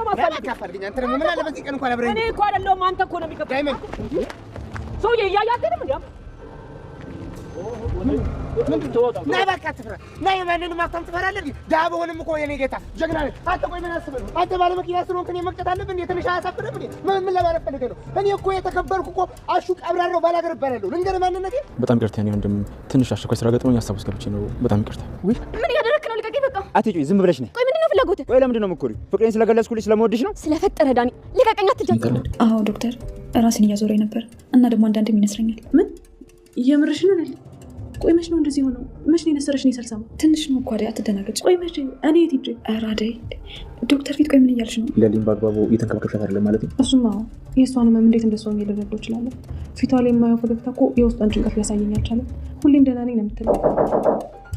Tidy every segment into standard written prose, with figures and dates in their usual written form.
ነው ማፋልኝ አንተ ደግሞ ምን አለ በዚህ ቀን እንኳን አብረን እኔ እኮ አይደለሁም አንተ እኮ ነው የሚከፋው ዳይመንድ ሰውዬ እያያደንም እንዴ ና እባክህ አትፍራ ና የማንንም ማክተም ትፈራለህ ዳቦ ሆነም እኮ የኔ ጌታ ጀግና ነህ አንተ ቆይ ምን አስበህ ነው አንተ ባለ መኪና ስለሆንክ እኔ መቅጨት አለብህ እንዴ ትንሽ አያሳፍርም እንዴ ምን ለማለት ፈልገህ ነው እኔ እኮ የተከበርኩ እኮ አሹ ቀብራራው ባላገር እባላለሁ ልንገርህ ማንነቴ በጣም ይቅርታ እኔ ወንድም ትንሽ አስቸኳይ ስራ ገጥሞኝ አስታውስ ገብቼ ነው በጣም ይቅርታ ወይ ምን ያደረክ ነው ልቀቀኝ በቃ አትጩይ ዝም ብለሽ ነኝ ቆይ ምንድነው ፍላጎትህ ወይ ለምንድን ነው የምትኮሪው ፍቅሬን ስለገለጽኩልሽ ስለምወድሽ ነው ስለፈጠረ ዳኒ ልቀቀኝ አትጀምር አዎ ዶክተር ራሴን እያዞረኝ ነበር እና ደግሞ አንዳንድም ይነስረኛል ምን እየምርሽ ነው አይደል ቆይ መች ነው እንደዚህ ሆነው መች ነው የነሰረሽ ነው ሰልሰማ ትንሽ ነው እኮ አይደል አትደናገጭ ቆይ መች እኔ የት ሂጅ ኧረ አይደል ዶክተር ፊት ቆይ ምን እያልሽ ነው ለሊም በአግባቡ እየተንከባከብሻት አይደለም ማለት ነው እሱማ የእሷን ህመም እንዴት እንደሷም እየደረገው ይችላል ፊቷ ላይ የማየው ፈገግታ እኮ የውስጧን ጭንቀት ሊያሳየኝ አልቻለም ሁሌም ደህና ነኝ ነው የምትለው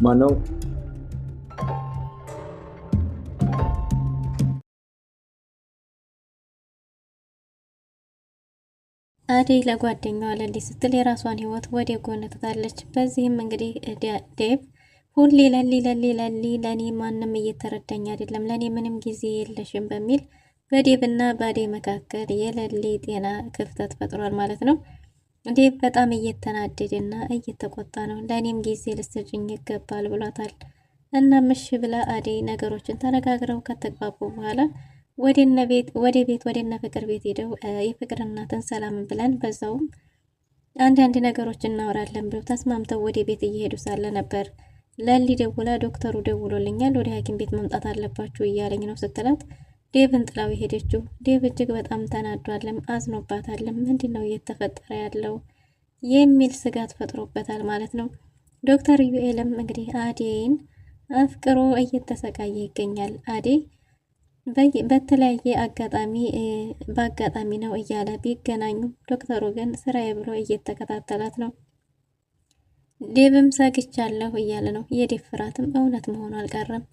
ማነው አደይ ለጓደኛዋ ለሊ ስትል የራሷን ህይወት ወደ ጎን ትታለች። በዚህም እንግዲህ ዴቭ ሁሌ ለሊ ለኔ ማንም እየተረዳኝ አይደለም፣ ለኔ ምንም ጊዜ የለሽም በሚል በዴቭና በአደይ መካከል የለሊ ጤና ክፍተት ፈጥሯል ማለት ነው። ዴቭ በጣም እየተናደደና እየተቆጣ ነው። ለኔም ጊዜ ልትሰጪኝ ይገባል ብሏታል። እና ምሽ ብላ አደይ ነገሮችን ተነጋግረው ከተግባቡ በኋላ ወደ ፍቅር ቤት ሄደው የፍቅር እናትን ሰላም ብለን በዛውም አንዳንድ ነገሮች እናወራለን ብለው ተስማምተው ወደ ቤት እየሄዱ ሳለ ነበር ለሊ ደውላ ዶክተሩ ደውሎልኛል ወደ ሐኪም ቤት መምጣት አለባችሁ እያለኝ ነው ስትላት ዴቭን ጥላው ሄደችው። ዴቭ እጅግ በጣም ተናዷልም አዝኖባታልም። ምንድነው እየተፈጠረ ያለው የሚል ስጋት ፈጥሮበታል ማለት ነው። ዶክተር ዩኤልም እንግዲህ አደይን አፍቅሮ እየተሰቃየ ይገኛል። አደይ በተለያየ በአጋጣሚ ነው እያለ ቢገናኙ ዶክተሩ ግን ስራዬ ብሎ እየተከታተላት ነው። ዴቭም ሰግቻለሁ እያለ ነው። የዴቭ ፍርሃትም እውነት መሆኑ አልቀረም።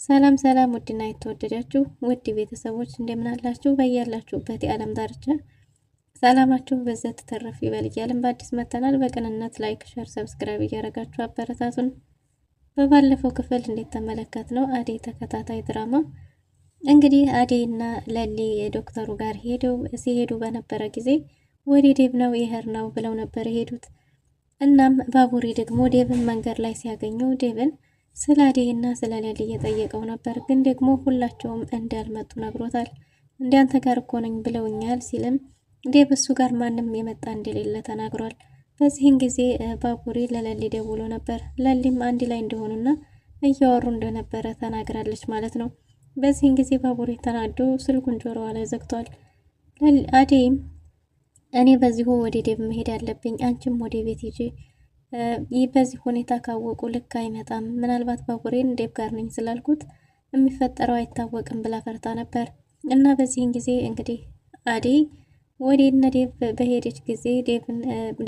ሰላም ሰላም፣ ውድና የተወደዳችሁ ውድ ቤተሰቦች እንደምን አላችሁ? በያላችሁበት የዓለም ዳርቻ ሰላማችሁ በዘት ተረፍ ይበል እያልን በአዲስ መተናል። በቅንነት ላይክ፣ ሸር፣ ሰብስክራይብ እያደረጋችሁ አበረታቱን። በባለፈው ክፍል እንደተመለከት ነው አደይ ተከታታይ ድራማ እንግዲህ አደይና ለሊ ዶክተሩ ጋር ሲሄዱ በነበረ ጊዜ ወደ ዴቭ ነው ይሄር ነው ብለው ነበር የሄዱት። እናም ባቡሬ ደግሞ ዴቭን መንገድ ላይ ሲያገኘው ዴቭን ስለ አደይና ስለ ለሊ እየጠየቀው ነበር። ግን ደግሞ ሁላቸውም እንዳልመጡ ነግሮታል። እንዲያንተ ጋር እኮ ነኝ ብለውኛል ሲልም ዴቭ እሱ ጋር ማንም የመጣ እንደሌለ ተናግሯል። በዚህን ጊዜ ባቡሬ ለለሊ ደውሎ ነበር። ለሊም አንድ ላይ እንደሆኑና እያወሩ እንደነበረ ተናግራለች ማለት ነው። በዚህን ጊዜ ባቡሬ ተናዶ ስልኩን ጆሮዋ ላይ ዘግቷል። አደይም እኔ በዚሁ ወደ ዴቭ መሄድ ያለብኝ፣ አንቺም ወደ ቤት ሂጂ፣ በዚህ ሁኔታ ካወቁ ልክ አይመጣም፣ ምናልባት ባቡሬን ዴቭ ጋር ነኝ ስላልኩት የሚፈጠረው አይታወቅም ብላ ፈርታ ነበር። እና በዚህን ጊዜ እንግዲህ አደይ ወደ እነ ዴቭ በሄደች ጊዜ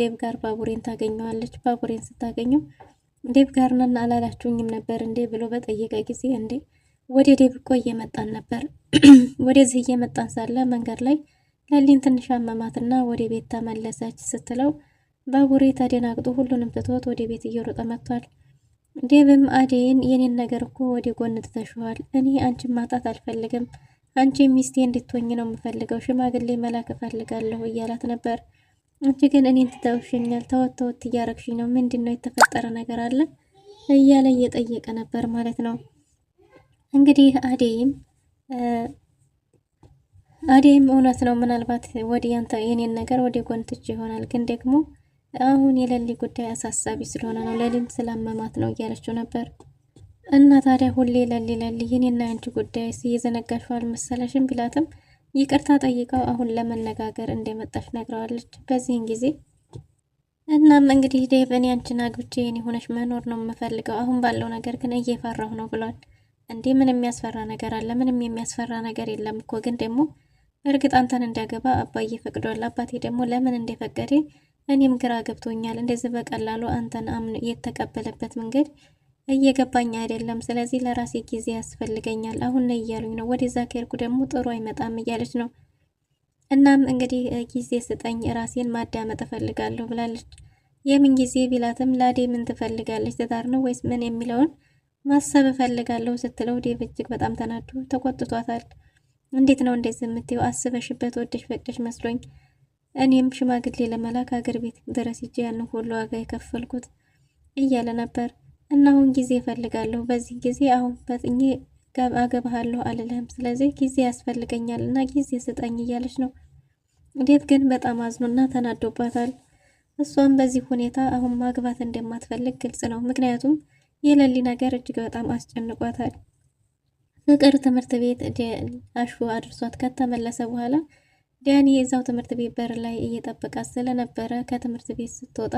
ዴቭ ጋር ባቡሬን ታገኘዋለች። ባቡሬን ስታገኘው ዴቭ ጋር ነን አላላችሁኝም ነበር እንዴ ብሎ በጠየቀ ጊዜ እንዴ ወደ ዴቭ እኮ እየመጣን ነበር፣ ወደዚህ እየመጣን ሳለ መንገድ ላይ ለሊን ትንሽ አመማትና ወደ ቤት ተመለሰች ስትለው ባቡሬ ተደናግጦ ሁሉንም ትቶት ወደ ቤት እየሮጠ መጥቷል። ዴቭም አደይን የኔን ነገር እኮ ወደ ጎን ትተሽዋል፣ እኔ አንቺን ማጣት አልፈልግም፣ አንቺ ሚስቴ እንድትሆኝ ነው የምፈልገው፣ ሽማግሌ መላክ እፈልጋለሁ እያላት ነበር። አንቺ ግን እኔን ትተውሽኛል፣ ተወት እያረግሽኝ ነው፣ ምንድነው የተፈጠረ ነገር አለ እያለ እየጠየቀ ነበር ማለት ነው። እንግዲህ አደይም እውነት ነው፣ ምናልባት ወደ ያንተ የኔን ነገር ወደ ጎን ትቼ ይሆናል፣ ግን ደግሞ አሁን የለሊ ጉዳይ አሳሳቢ ስለሆነ ነው፣ ለሊን ስላመማት ነው እያለችው ነበር። እና ታዲያ ሁሌ ለሊ የኔና ያንቺ ጉዳይ እየዘነጋሽው አልመሰለሽም ቢላትም ይቅርታ ጠይቀው አሁን ለመነጋገር እንደመጣች ነግረዋለች። በዚህን ጊዜ እናም እንግዲህ ዴቭ እኔ አንቺን አግብቼ የኔ ሆነሽ መኖር ነው የምፈልገው፣ አሁን ባለው ነገር ግን እየፈራሁ ነው ብሏል። እንዴ ምን የሚያስፈራ ነገር አለ? ምንም የሚያስፈራ ነገር የለም እኮ። ግን ደግሞ እርግጥ አንተን እንዳገባ አባዬ ፈቅዷል። አባቴ ደግሞ ለምን እንደፈቀደ እኔም ግራ ገብቶኛል። እንደዚህ በቀላሉ አንተን አምኖ የተቀበለበት መንገድ እየገባኝ አይደለም። ስለዚህ ለራሴ ጊዜ ያስፈልገኛል። አሁን ነው እያሉኝ ነው። ወደዛ ከሄድኩ ደግሞ ጥሩ አይመጣም እያለች ነው። እናም እንግዲህ ጊዜ ስጠኝ፣ ራሴን ማዳመጥ እፈልጋለሁ ብላለች። የምን ጊዜ ቢላትም ላዴ ምን ትፈልጋለች? ትዳር ነው ወይስ ምን የሚለውን ማሰብ እፈልጋለሁ ስትለው ዴቭ እጅግ በጣም ተናዶ ተቆጥቷታል። እንዴት ነው እንደዚህ የምትይው? አስበሽበት ወደሽ ፈቅደሽ መስሎኝ እኔም ሽማግሌ ለመላክ ሀገር ቤት ድረስ ሂጄ ያንን ሁሉ ዋጋ የከፈልኩት እያለ ነበር። እና አሁን ጊዜ እፈልጋለሁ፣ በዚህ ጊዜ አሁን ፈጥኜ አገባሃለሁ አልልህም፣ ስለዚህ ጊዜ ያስፈልገኛል እና ጊዜ ስጠኝ እያለች ነው። ዴቭ ግን በጣም አዝኖና ተናዶባታል። እሷም በዚህ ሁኔታ አሁን ማግባት እንደማትፈልግ ግልጽ ነው። ምክንያቱም የሌሊ ነገር እጅግ በጣም አስጨንቋታል። ፍቅር ትምህርት ቤት አሹ አድርሷት ከተመለሰ በኋላ ዳኒ እዛው ትምህርት ቤት በር ላይ እየጠበቃት ስለነበረ ከትምህርት ቤት ስትወጣ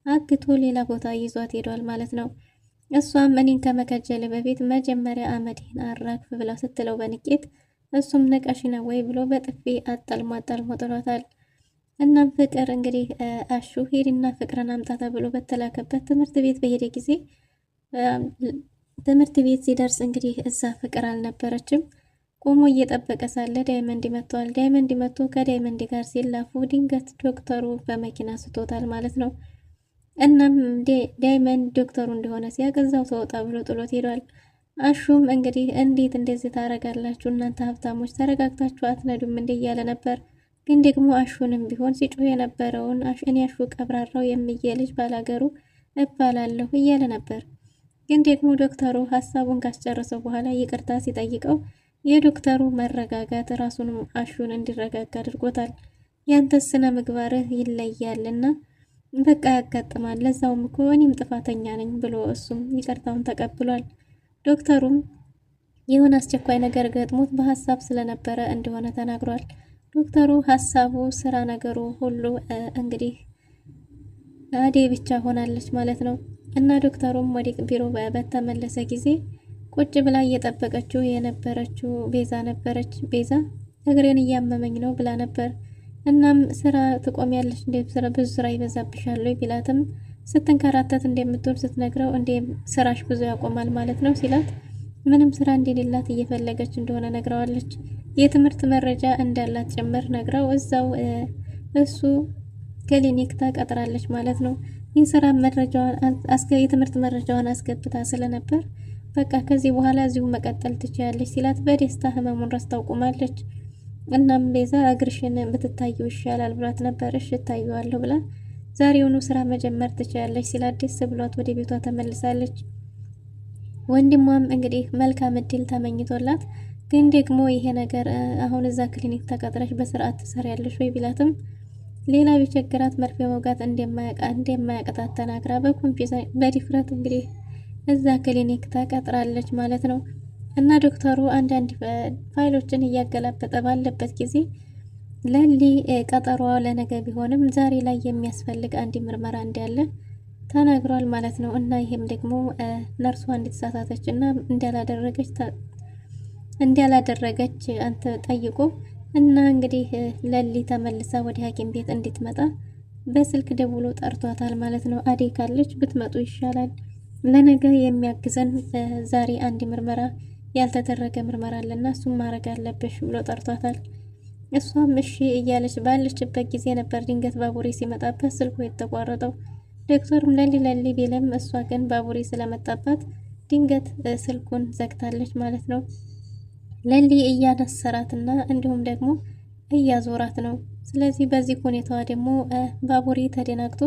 አግቶ ሌላ ቦታ ይዟት ሄዷል ማለት ነው። እሷም እኔን ከመከጀል በፊት መጀመሪያ አመድህን አራግፍ ብላ ስትለው በንቄት እሱም ነቀሽ ነው ወይ ብሎ በጥፊ አጣልሞ ጥሏታል። እናም ፍቅር እንግዲህ አሹ ሄድና ፍቅርን አምጣ ተብሎ በተላከበት ትምህርት ቤት በሄደ ጊዜ ትምህርት ቤት ሲደርስ እንግዲህ እዛ ፍቅር አልነበረችም። ቆሞ እየጠበቀ ሳለ ዳይመንድ መጥቷል። ዳይመንድ መጥቶ ከዳይመንድ ጋር ሲላፉ ድንገት ዶክተሩ በመኪና ስቶታል ማለት ነው። እናም ዳይመንድ ዶክተሩ እንደሆነ ሲያገዛው ተወጣ ብሎ ጥሎት ሄዷል። አሹም እንግዲህ እንዴት እንደዚህ ታረጋላችሁ እናንተ ሀብታሞች ተረጋግታችሁ አትነዱም እንደ እያለ ነበር። ግን ደግሞ አሹንም ቢሆን ሲጮህ የነበረውን እኔ አሹ ቀብራራው የሚየ ልጅ ባላገሩ እባላለሁ እያለ ነበር። ግን ደግሞ ዶክተሩ ሀሳቡን ካስጨረሰው በኋላ ይቅርታ ሲጠይቀው የዶክተሩ መረጋጋት ራሱንም አሹን እንዲረጋጋ አድርጎታል። ያንተ ስነ ምግባርህ ይለያልና በቃ ያጋጥማል፣ ለዛውም እኮ እኔም ጥፋተኛ ነኝ ብሎ እሱም ይቅርታውን ተቀብሏል። ዶክተሩም የሆነ አስቸኳይ ነገር ገጥሞት በሀሳብ ስለነበረ እንደሆነ ተናግሯል። ዶክተሩ ሀሳቡ ስራ ነገሩ ሁሉ እንግዲህ አዴ ብቻ ሆናለች ማለት ነው። እና ዶክተሩም ወደ ቢሮ በተመለሰ ጊዜ ቁጭ ብላ እየጠበቀችው የነበረችው ቤዛ ነበረች። ቤዛ እግሬን እያመመኝ ነው ብላ ነበር። እናም ስራ ትቆሚያለሽ እንዴ? ስራ ብዙ ስራ ይበዛብሻል ቢላትም ስትንከራተት እንደምትውል ስትነግረው እንዴ ስራሽ ብዙ ያቆማል ማለት ነው ሲላት ምንም ስራ እንደሌላት እየፈለገች እንደሆነ ነግረዋለች። የትምህርት መረጃ እንዳላት ጭምር ነግረው እዛው እሱ ክሊኒክ ተቀጥራለች ማለት ነው። የስራ መረጃዋን የትምህርት መረጃዋን አስገብታ ስለነበር በቃ ከዚህ በኋላ እዚሁ መቀጠል ትችያለች ሲላት በደስታ ህመሙን ረስታው ቆማለች። እናም ቤዛ እግርሽን ብትታየው ይሻላል ብሏት ነበር። እሺ እታየዋለሁ ብላ ዛሬውኑ ስራ መጀመር ትችያለች ሲላት ደስ ብሏት ወደ ቤቷ ተመልሳለች። ወንድሟም እንግዲህ መልካም እድል ተመኝቶላት ግን ደግሞ ይሄ ነገር አሁን እዛ ክሊኒክ ተቀጥረሽ በስርዓት ትሰሪያለሽ ወይ ቢላትም ሌላ ቢቸግራት መርፌ መውጋት እንደማያቅታት ተናግራ በድፍረት እንግዲህ እዛ ክሊኒክ ተቀጥራለች ማለት ነው። እና ዶክተሩ አንዳንድ ፋይሎችን እያገላበጠ ባለበት ጊዜ ለሊ ቀጠሮዋ ለነገ ቢሆንም ዛሬ ላይ የሚያስፈልግ አንድ ምርመራ እንዳለ ተናግሯል ማለት ነው። እና ይሄም ደግሞ ነርሷ እንድትሳሳተች እና እንዳላደረገች አንተ ጠይቆ እና እንግዲህ ለሊ ተመልሳ ወደ ሐኪም ቤት እንድትመጣ በስልክ ደውሎ ጠርቷታል ማለት ነው። አዴ ካለች ብትመጡ ይሻላል፣ ለነገ የሚያግዘን ዛሬ አንድ ምርመራ ያልተደረገ ምርመራ አለና እሱም ማድረግ አለብሽ ብሎ ጠርቷታል። እሷም እሺ እያለች ባለችበት ጊዜ ነበር ድንገት ባቡሬ ሲመጣበት ስልኩ የተቋረጠው። ዶክተሩም ለሊ ቢልም እሷ ግን ባቡሬ ስለመጣባት ድንገት ስልኩን ዘግታለች ማለት ነው። ለሊ እያነሰራትና እንዲሁም ደግሞ እያዞራት ነው። ስለዚህ በዚህ ሁኔታዋ ደግሞ ባቡሬ ተደናግቶ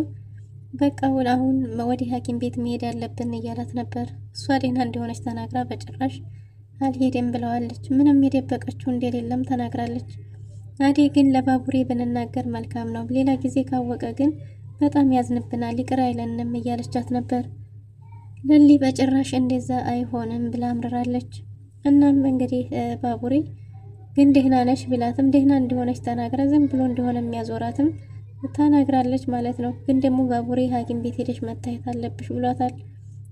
በቃ አሁን ወደ ሐኪም ቤት መሄድ ያለብን እያላት ነበር። እሷ ደህና እንደሆነች ተናግራ በጭራሽ አልሄድም ብለዋለች። ምንም የደበቀችው እንደሌለም ተናግራለች። አዴ ግን ለባቡሬ ብንናገር መልካም ነው፣ ሌላ ጊዜ ካወቀ ግን በጣም ያዝንብናል፣ ይቅር አይለንም እያለቻት ነበር። ለሊ በጭራሽ እንደዛ አይሆንም ብላ አምርራለች። እናም እንግዲህ ባቡሬ ግን ደህና ነሽ ቢላትም ደህና እንደሆነች ተናግራ ዝም ብሎ እንደሆነ የሚያዞራትም ተናግራለች ማለት ነው። ግን ደግሞ ባቡሬ ሐኪም ቤት ሄደሽ መታየት አለብሽ ብሏታል።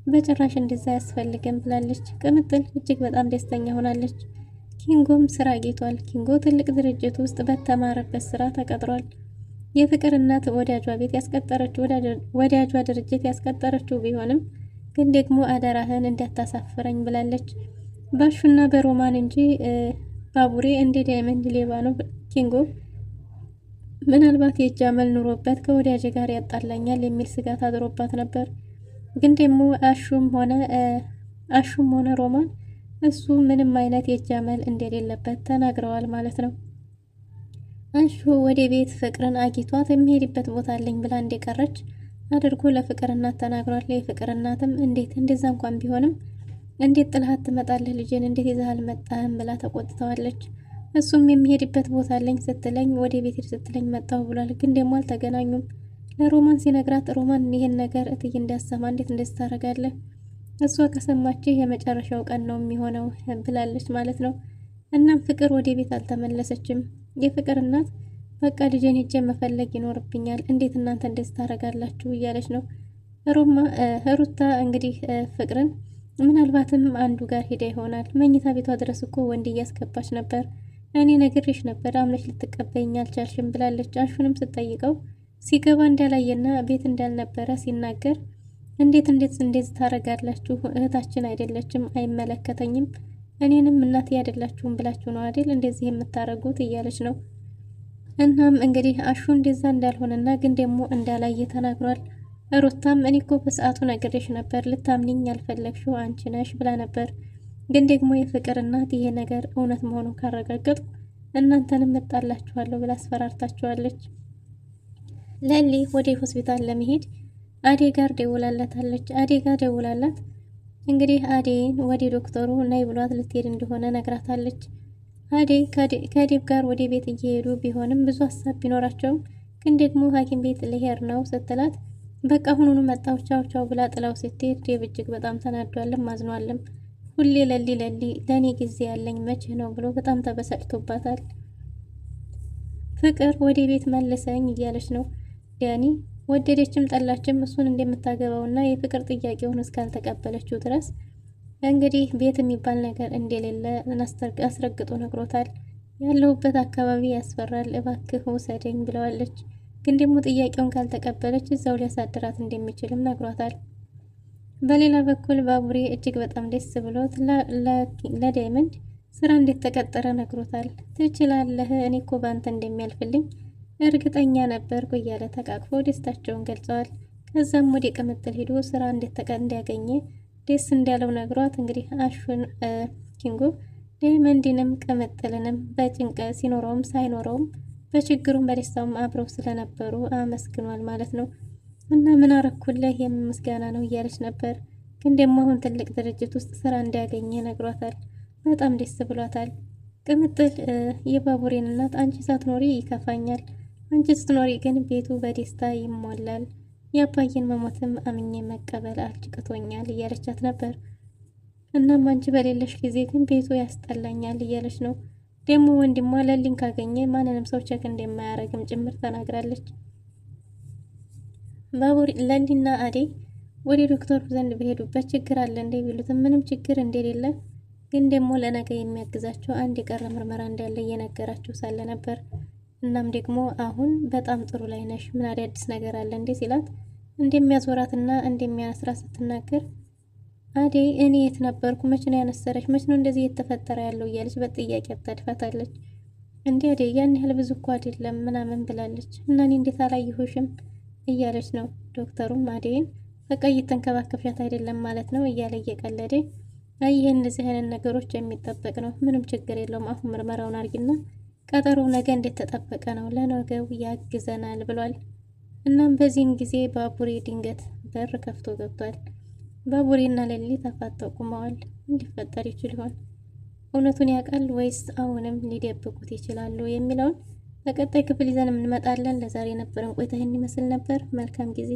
በጭራሽ እንደዛ አያስፈልግም ብላለች። ቅምጥል እጅግ በጣም ደስተኛ ሆናለች። ኪንጎም ስራ አግኝቷል። ኪንጎ ትልቅ ድርጅት ውስጥ በተማረበት ስራ ተቀጥሯል። የፍቅር እናት ወዳጇ ቤት ያስቀጠረችው ወዳጇ ድርጅት ያስቀጠረችው ቢሆንም ግን ደግሞ አደራህን እንዳታሳፍረኝ ብላለች። ባሹና በሮማን እንጂ ባቡሬ እንደ ዳይመንድ ሌባ ነው። ኪንጎ ምናልባት የእጅ አመል ኑሮበት ከወዳጅ ጋር ያጣላኛል የሚል ስጋት አድሮባት ነበር። ግን ደግሞ አሹም ሆነ ሮማን እሱ ምንም አይነት የጃመል እንደሌለበት ተናግረዋል ማለት ነው። አሹ ወደ ቤት ፍቅርን አግኝቷት የሚሄድበት ቦታ አለኝ ብላ እንደቀረች አድርጎ ለፍቅር እናት ተናግሯል። የፍቅር እናትም እንዴት እንደዛ እንኳን ቢሆንም እንዴት ጥልሃት ትመጣለህ ልጅን እንዴት ይዘህ አልመጣህም ብላ ተቆጥተዋለች። እሱም የሚሄድበት ቦታ አለኝ ስትለኝ ወደ ቤት ሄድ ስትለኝ መጣሁ ብሏል። ግን ደግሞ አልተገናኙም። ለሮማን ሲነግራት ሮማን ይሄን ነገር እትዬ እንዳሰማ እንዴት እንደዚህ ታደርጋለህ? እሷ ከሰማችህ የመጨረሻው ቀን ነው የሚሆነው ብላለች ማለት ነው። እናም ፍቅር ወደ ቤት አልተመለሰችም። የፍቅር እናት በቃ ልጄን ሄጄ መፈለግ ይኖርብኛል፣ እንዴት እናንተ እንደዚህ ታደርጋላችሁ እያለች ነው። ሩታ እንግዲህ ፍቅርን ምናልባትም አንዱ ጋር ሄዳ ይሆናል። መኝታ ቤቷ ድረስ እኮ ወንድ እያስገባች ነበር፣ እኔ ነግሬሽ ነበር አምነሽ ልትቀበይኝ አልቻልሽም ብላለች። አሹንም ስትጠይቀው ሲገባ እንዳላየና ቤት እንዳልነበረ ሲናገር እንዴት እንደዚህ ታደርጋላችሁ? እህታችን አይደለችም፣ አይመለከተኝም፣ እኔንም እናቴ አይደላችሁም ብላችሁ ነው አይደል እንደዚህ የምታረጉት እያለች ነው። እናም እንግዲህ አሹ እንደዛ እንዳልሆነና ግን ደግሞ እንዳላየ ተናግሯል። ሩታም እኔ እኮ በሰዓቱ ነግሬሽ ነበር፣ ልታምኒኝ ያልፈለግሽው አንቺ ነሽ ብላ ነበር። ግን ደግሞ የፍቅር እናት ይሄ ነገር እውነት መሆኑን ካረጋገጥኩ እናንተንም እጣላችኋለሁ ብላ አስፈራርታችኋለች። ለሊ ወደ ሆስፒታል ለመሄድ አዴ ጋር ደውላለታለች። አዴ ጋር ደውላላት እንግዲህ አዴን ወደ ዶክተሩ ነይ ብሏት ልትሄድ እንደሆነ ነግራታለች። አዴ ከዴብ ጋር ወደ ቤት እየሄዱ ቢሆንም ብዙ ሀሳብ ቢኖራቸውም ግን ደግሞ ሐኪም ቤት ልሄድ ነው ስትላት በቃ ሁኑኑ መጣሁ ቻው ቻው ብላ ጥላው ስትሄድ ዴብ እጅግ በጣም ተናዷልም አዝኗልም። ሁሌ ለሊ ለኔ ጊዜ ያለኝ መቼ ነው ብሎ በጣም ተበሳጭቶባታል። ፍቅር ወደ ቤት መልሰኝ እያለች ነው። ዳኒ ወደደችም ጠላችም እሱን እንደምታገባውና የፍቅር ጥያቄውን እስካልተቀበለችው ድረስ እንግዲህ ቤት የሚባል ነገር እንደሌለ አስረግጦ ነግሮታል። ያለሁበት አካባቢ ያስፈራል፣ እባክህ ውሰደኝ ብለዋለች። ግን ደግሞ ጥያቄውን ካልተቀበለች እዛው ሊያሳድራት እንደሚችልም ነግሯታል። በሌላ በኩል ባቡሬ እጅግ በጣም ደስ ብሎት ለዳይመንድ ስራ እንደተቀጠረ ነግሮታል። ትችላለህ፣ እኔ እኮ ባንተ እንደሚያልፍልኝ እርግጠኛ ነበርኩ እያለ ተቃቅፈው ደስታቸውን ገልጸዋል። ከዛም ወደ ቅምጥል ሄዶ ስራ እንዲያገኘ ደስ እንዳለው ነግሯት እንግዲህ አሹን ኪንጎ ዳይመንድንም ቅምጥልንም በጭንቀት ሲኖረውም ሳይኖረውም በችግሩም በደስታውም አብረው ስለነበሩ አመስግኗል ማለት ነው። እና ምን አረኩልህ የምስጋና ነው እያለች ነበር። ግን ደግሞ አሁን ትልቅ ድርጅት ውስጥ ስራ እንዲያገኘ ነግሯታል። በጣም ደስ ብሏታል። ቅምጥል የባቡሬን እናት አንቺ ሳትኖሪ ይከፋኛል፣ አንቺ ስትኖሪ ግን ቤቱ በደስታ ይሞላል፣ የአባዬን መሞትም አምኜ መቀበል አልችቅቶኛል እያለቻት ነበር። እናም አንቺ በሌለሽ ጊዜ ግን ቤቱ ያስጠላኛል እያለች ነው። ደግሞ ወንድሟ ለሊን ካገኘ ማንንም ሰው ቸክ እንደማያረግም ጭምር ተናግራለች። ለሊና አደይ ወደ ዶክተሩ ዘንድ በሄዱበት ችግር አለ እንደ ቢሉትም ምንም ችግር እንደሌለ ግን ደግሞ ለነገ የሚያግዛቸው አንድ የቀረ ምርመራ እንዳለ እየነገራቸው ሳለ ነበር። እናም ደግሞ አሁን በጣም ጥሩ ላይ ነሽ፣ ምን አዲስ ነገር አለ እንዴ ሲላት እንደሚያዞራትና እንደሚያስራ ስትናገር አደይ እኔ የት ነበርኩ? መች ነው ያነሰረች? መች ነው እንደዚህ እየተፈጠረ ያለው እያለች በጥያቄ ታድፋታለች። እንዴ አደይ ያን ያህል ብዙ እኮ አይደለም ምናምን ብላለች። እና እኔ እንዴት አላየሁሽም እያለች ነው። ዶክተሩም አደይን በቃ እየተንከባከብሻት አይደለም ማለት ነው እያለ እየቀለደ ይሄን እንደዚህ አይነት ነገሮች የሚጠበቅ ነው፣ ምንም ችግር የለውም፣ አሁን ምርመራውን አርጊና ቀጠሮ ነገ እንደተጠበቀ ነው፣ ለነገው ያግዘናል ብሏል። እናም በዚህን ጊዜ ባቡሬ ድንገት በር ከፍቶ ገብቷል። ባቡሬና ለሊ ተፋጠው ቆመዋል። ሊፈጠር ይችል ይሆን? እውነቱን ያውቃል ወይስ አሁንም ሊደብቁት ይችላሉ የሚለውን በቀጣይ ክፍል ይዘን እንመጣለን። ለዛሬ የነበረን ቆይታ ይህን ይመስል ነበር። መልካም ጊዜ